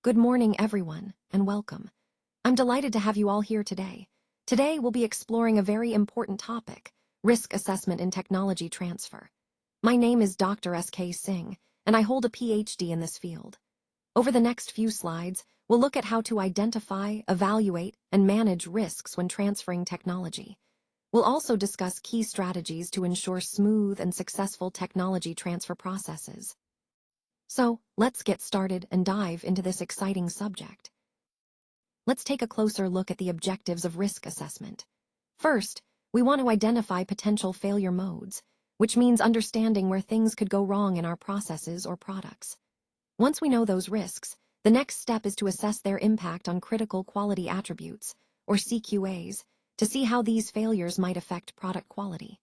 Good morning, everyone, and welcome. I'm delighted to have you all here today. Today, we'll be exploring a very important topic, risk assessment in technology transfer. My name is Dr. S.K. Singh, and I hold a PhD in this field. Over the next few slides, we'll look at how to identify, evaluate, and manage risks when transferring technology. We'll also discuss key strategies to ensure smooth and successful technology transfer processes. So, let's get started and dive into this exciting subject. Let's take a closer look at the objectives of risk assessment. First, we want to identify potential failure modes, which means understanding where things could go wrong in our processes or products. Once we know those risks, the next step is to assess their impact on critical quality attributes, or CQAs, to see how these failures might affect product quality.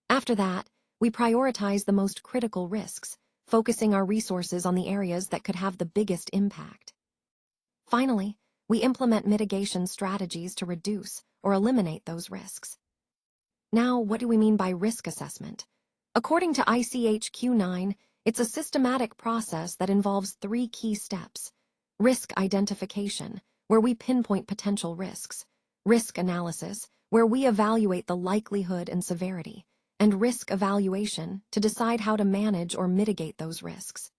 After that, we prioritize the most critical risks, focusing our resources on the areas that could have the biggest impact. Finally, we implement mitigation strategies to reduce or eliminate those risks. Now, what do we mean by risk assessment? According to ICH-Q9, it's a systematic process that involves 3 key steps: risk identification, where we pinpoint potential risks; risk analysis, where we evaluate the likelihood and severity; and risk evaluation to decide how to manage or mitigate those risks.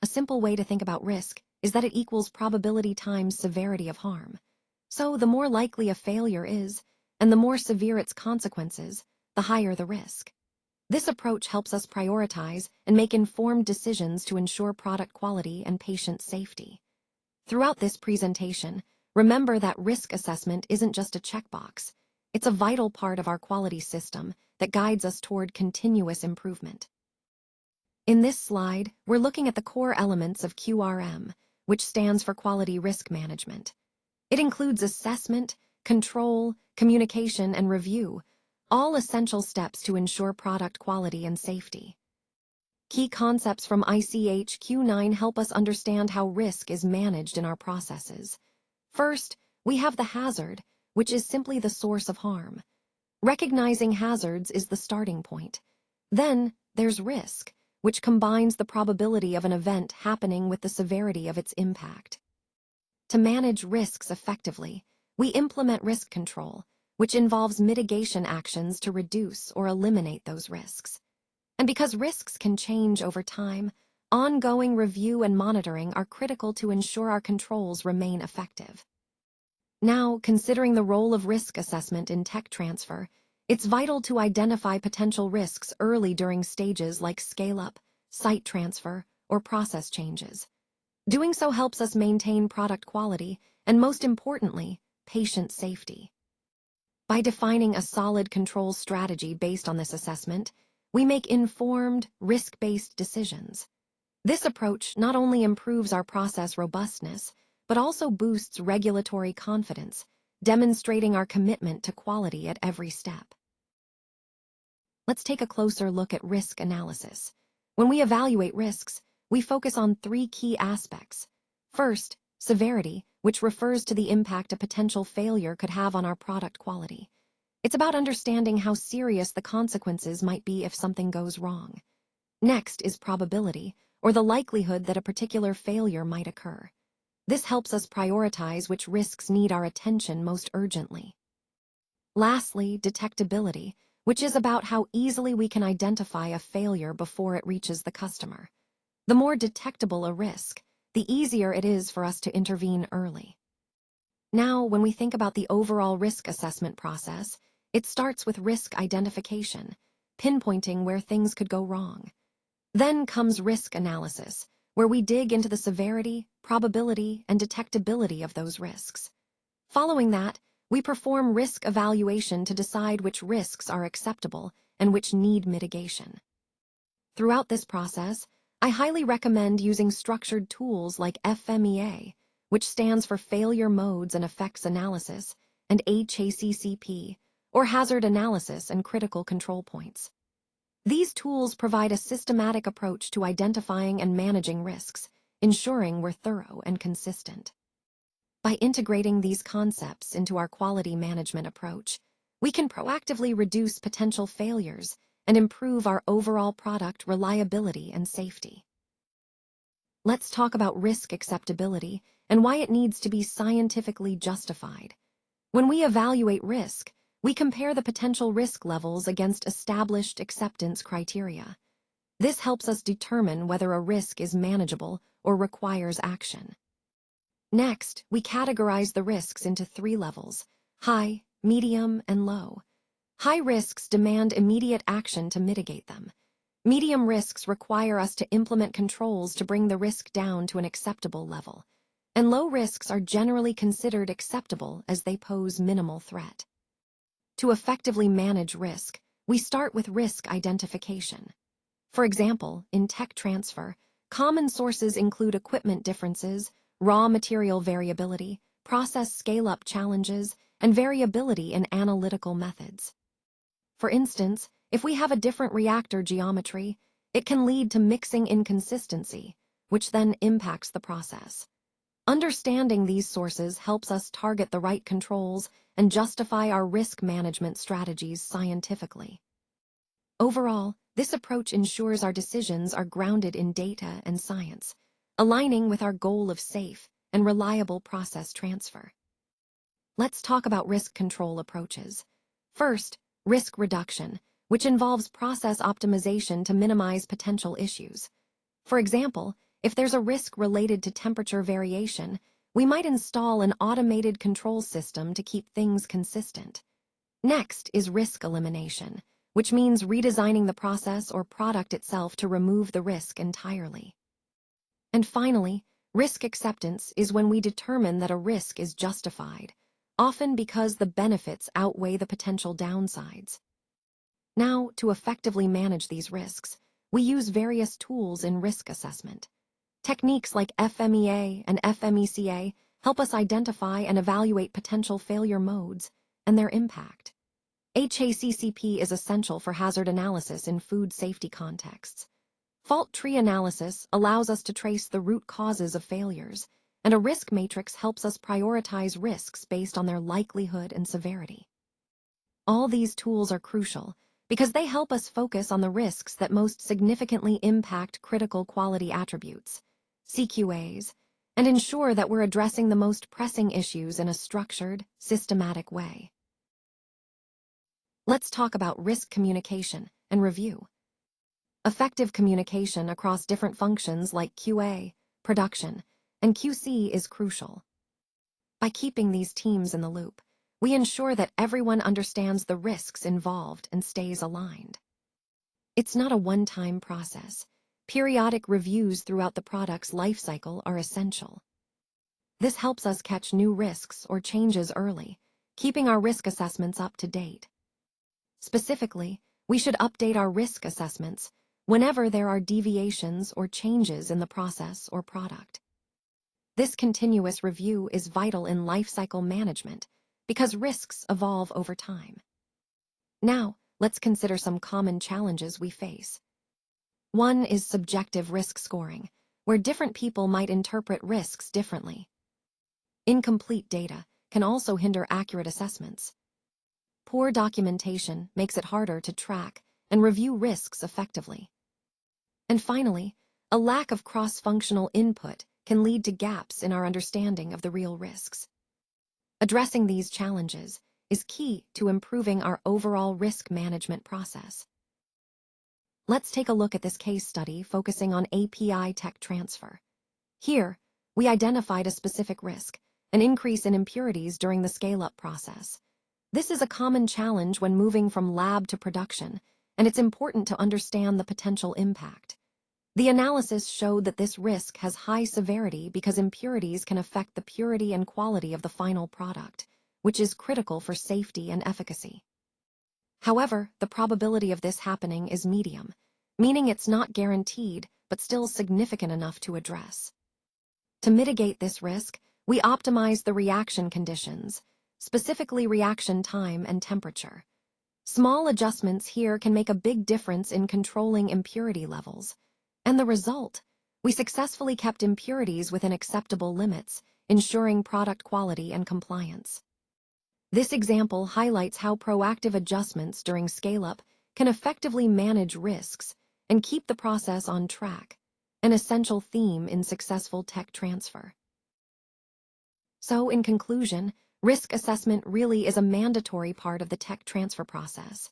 A simple way to think about risk is that it equals probability times severity of harm. So the more likely a failure is, and the more severe its consequences, the higher the risk. This approach helps us prioritize and make informed decisions to ensure product quality and patient safety. Throughout this presentation, remember that risk assessment isn't just a checkbox. It's a vital part of our quality system that guides us toward continuous improvement. In this slide, we're looking at the core elements of QRM, which stands for Quality Risk Management. It includes assessment, control, communication, and review, all essential steps to ensure product quality and safety. Key concepts from ICH-Q9 help us understand how risk is managed in our processes. First, we have the hazard, which is simply the source of harm. Recognizing hazards is the starting point. Then, there's risk, which combines the probability of an event happening with the severity of its impact. To manage risks effectively, we implement risk control, which involves mitigation actions to reduce or eliminate those risks. And because risks can change over time, ongoing review and monitoring are critical to ensure our controls remain effective. Now, considering the role of risk assessment in tech transfer, it's vital to identify potential risks early during stages like scale-up, site transfer, or process changes. Doing so helps us maintain product quality and, most importantly, patient safety. By defining a solid control strategy based on this assessment, we make informed, risk-based decisions. This approach not only improves our process robustness, but also boosts regulatory confidence, demonstrating our commitment to quality at every step. Let's take a closer look at risk analysis. When we evaluate risks, we focus on 3 key aspects. First, severity, which refers to the impact a potential failure could have on our product quality. It's about understanding how serious the consequences might be if something goes wrong. Next is probability, or the likelihood that a particular failure might occur. This helps us prioritize which risks need our attention most urgently. Lastly, detectability, which is about how easily we can identify a failure before it reaches the customer. The more detectable a risk, the easier it is for us to intervene early. Now, when we think about the overall risk assessment process, it starts with risk identification, pinpointing where things could go wrong. Then comes risk analysis, where we dig into the severity, probability, and detectability of those risks. Following that, we perform risk evaluation to decide which risks are acceptable and which need mitigation. Throughout this process, I highly recommend using structured tools like FMEA, which stands for Failure Modes and Effects Analysis, and HACCP, or Hazard Analysis and Critical Control Points. These tools provide a systematic approach to identifying and managing risks, ensuring we're thorough and consistent. By integrating these concepts into our quality management approach, we can proactively reduce potential failures and improve our overall product reliability and safety. Let's talk about risk acceptability and why it needs to be scientifically justified. When we evaluate risk, we compare the potential risk levels against established acceptance criteria. This helps us determine whether a risk is manageable or requires action. Next, we categorize the risks into 3 levels: high, medium, and low. High risks demand immediate action to mitigate them. Medium risks require us to implement controls to bring the risk down to an acceptable level. And low risks are generally considered acceptable as they pose minimal threat. To effectively manage risk, we start with risk identification. For example, in tech transfer, common sources include equipment differences, raw material variability, process scale-up challenges, and variability in analytical methods. For instance, if we have a different reactor geometry, it can lead to mixing inconsistency, which then impacts the process. Understanding these sources helps us target the right controls and justify our risk management strategies scientifically. Overall, this approach ensures our decisions are grounded in data and science, aligning with our goal of safe and reliable process transfer. Let's talk about risk control approaches. First, risk reduction, which involves process optimization to minimize potential issues. For example, if there's a risk related to temperature variation, we might install an automated control system to keep things consistent. Next is risk elimination, which means redesigning the process or product itself to remove the risk entirely. And finally, risk acceptance is when we determine that a risk is justified, often because the benefits outweigh the potential downsides. Now, to effectively manage these risks, we use various tools in risk assessment. Techniques like FMEA and FMECA help us identify and evaluate potential failure modes and their impact. HACCP is essential for hazard analysis in food safety contexts. Fault tree analysis allows us to trace the root causes of failures, and a risk matrix helps us prioritize risks based on their likelihood and severity. All these tools are crucial because they help us focus on the risks that most significantly impact critical quality attributes, CQAs, and ensure that we're addressing the most pressing issues in a structured, systematic way. Let's talk about risk communication and review. Effective communication across different functions like QA, production, and QC is crucial. By keeping these teams in the loop, we ensure that everyone understands the risks involved and stays aligned. It's not a one-time process. Periodic reviews throughout the product's life cycle are essential. This helps us catch new risks or changes early, keeping our risk assessments up to date. Specifically, we should update our risk assessments whenever there are deviations or changes in the process or product. This continuous review is vital in lifecycle management because risks evolve over time. Now, let's consider some common challenges we face. One is subjective risk scoring, where different people might interpret risks differently. Incomplete data can also hinder accurate assessments. Poor documentation makes it harder to track and review risks effectively. And finally, a lack of cross-functional input can lead to gaps in our understanding of the real risks. Addressing these challenges is key to improving our overall risk management process. Let's take a look at this case study focusing on API tech transfer. Here, we identified a specific risk, an increase in impurities during the scale-up process. This is a common challenge when moving from lab to production, and it's important to understand the potential impact. The analysis showed that this risk has high severity because impurities can affect the purity and quality of the final product, which is critical for safety and efficacy. However, the probability of this happening is medium, meaning it's not guaranteed but still significant enough to address. To mitigate this risk, we optimize the reaction conditions, specifically reaction time and temperature. Small adjustments here can make a big difference in controlling impurity levels. And the result? We successfully kept impurities within acceptable limits, ensuring product quality and compliance. This example highlights how proactive adjustments during scale-up can effectively manage risks and keep the process on track. an essential theme in successful tech transfer. So, in conclusion, risk assessment really is a mandatory part of the tech transfer process.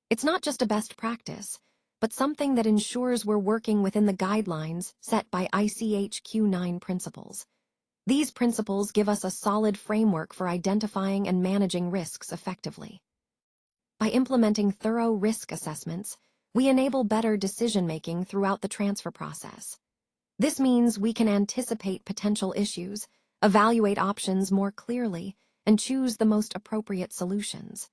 It's not just a best practice, but something that ensures we're working within the guidelines set by ICH-Q9 principles. These principles give us a solid framework for identifying and managing risks effectively. By implementing thorough risk assessments, we enable better decision-making throughout the transfer process. This means we can anticipate potential issues, evaluate options more clearly, and choose the most appropriate solutions.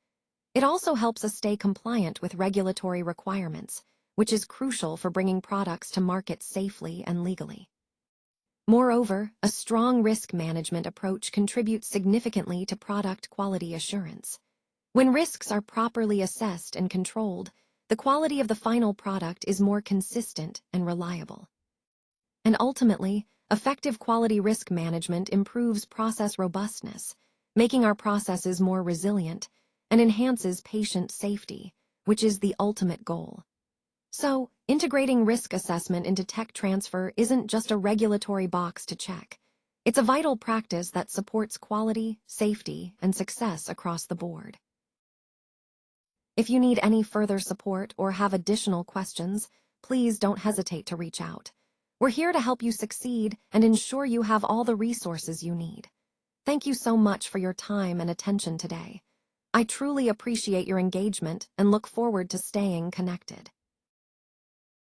It also helps us stay compliant with regulatory requirements, which is crucial for bringing products to market safely and legally. Moreover, a strong risk management approach contributes significantly to product quality assurance. When risks are properly assessed and controlled, the quality of the final product is more consistent and reliable. And ultimately, effective quality risk management improves process robustness, making our processes more resilient, and enhances patient safety, which is the ultimate goal. So, integrating risk assessment into tech transfer isn't just a regulatory box to check. It's a vital practice that supports quality, safety, and success across the board. If you need any further support or have additional questions, please don't hesitate to reach out. We're here to help you succeed and ensure you have all the resources you need. Thank you so much for your time and attention today. I truly appreciate your engagement and look forward to staying connected.